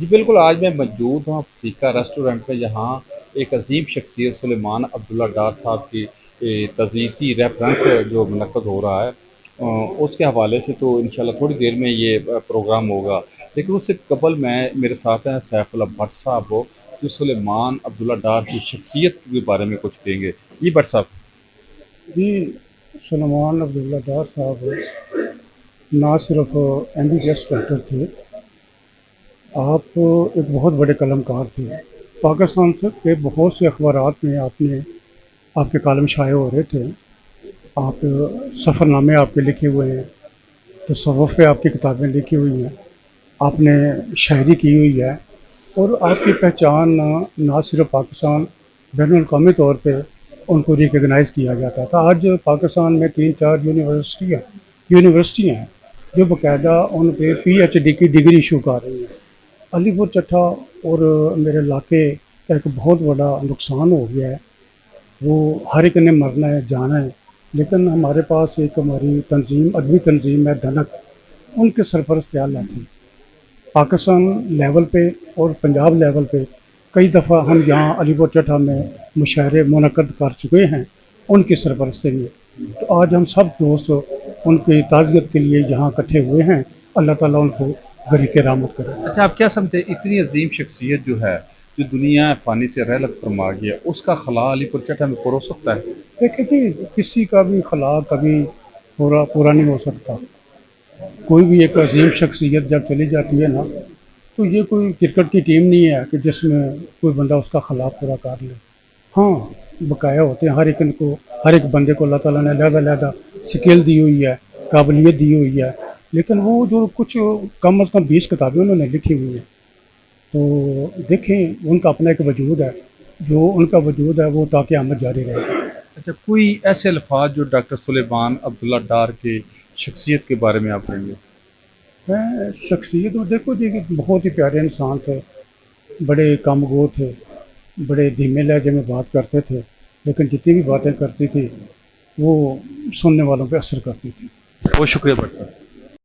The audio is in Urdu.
جی بالکل، آج میں موجود ہوں سیکا ریسٹورنٹ میں، جہاں ایک عظیم شخصیت سلیمان عبداللہ ڈار صاحب کی تعزیتی ریفرنس جو منعقد ہو رہا ہے، اس کے حوالے سے تو انشاءاللہ تھوڑی دیر میں یہ پروگرام ہوگا، لیکن اس سے قبل میں میرے ساتھ ہیں سیف اللہ بٹ صاحب وہ، جو سلیمان عبداللہ ڈار کی شخصیت کے بارے میں کچھ کہیں گے. جی بٹ صاحب. جی سلمان عبداللہ ڈار صاحب نہ صرف M B B S doctor تھے، آپ ایک بہت بڑے قلم کار تھے. پاکستان سے کے بہت سے اخبارات میں آپ کے کالم شائع ہو رہے تھے. آپ سفر نامے آپ کے لکھے ہوئے ہیں، تصوف پہ آپ کی کتابیں لکھی ہوئی ہیں، آپ نے شاعری کی ہوئی ہے، اور آپ کی پہچان نہ صرف پاکستان، بین الاقوامی طور پہ ان کو ریکگنائز کیا جاتا تھا. آج پاکستان میں 3-4 یونیورسٹیاں ہیں جو باقاعدہ ان پہ پی ایچ ڈی کی ڈگری ایشو کر رہی ہیں. علی پور چٹھا اور میرے علاقے کا ایک بہت بڑا نقصان ہو گیا ہے. وہ ہر ایک نے مرنا ہے، جانا ہے، لیکن ہمارے پاس ایک ہماری تنظیم، ادبی تنظیم ہے دھنک، ان کے سرپرست اعلیٰ تھے. پاکستان لیول پہ اور پنجاب لیول پہ کئی دفعہ ہم یہاں علی پور چٹھا میں مشاعرے منعقد کر چکے ہیں ان کی سرپرستی میں. تو آج ہم سب دوست ان کی تعزیت کے لیے یہاں اکٹھے ہوئے ہیں. اللہ تعالیٰ ان کو غریق رحمت کرے. اچھا، آپ کیا سمجھتے ہیں اتنی عظیم شخصیت جو ہے، جو دنیا فانی سے رحلت فرما گیا، اس کا خلا علی پور چٹھا میں پرو سکتا ہے؟ دیکھیں کہ کسی کا بھی خلا کبھی پورا نہیں ہو سکتا. کوئی بھی ایک عظیم شخصیت جب چلی جاتی ہے نا، تو یہ کوئی کرکٹ کی ٹیم نہیں ہے کہ جس میں کوئی بندہ اس کا خلا پورا کر لے. ہاں، بقایا ہوتے ہیں ہر ایک بندے کو اللہ تعالیٰ نے علیحدہ علیحدہ سکل دی ہوئی ہے، قابلیت دی ہوئی ہے. لیکن وہ جو کچھ کم از کم 20 کتابیں انہوں نے لکھی ہوئی ہیں، تو دیکھیں ان کا اپنا ایک وجود ہے. جو ان کا وجود ہے وہ تا قیامت جاری رہے گا. اچھا، کوئی ایسے الفاظ جو ڈاکٹر سلیمان عبداللہ ڈار کی شخصیت کے بارے میں آپ کہیں گے؟ میں شخصیت دیکھو جی کہ بہت ہی پیارے انسان تھے، بڑے کم گو تھے، بڑے دھیمے لہجے میں بات کرتے تھے، لیکن جتنی بھی باتیں کرتی تھی وہ سننے والوں پہ اثر کرتی تھی. بہت شکریہ بٹ صاحب.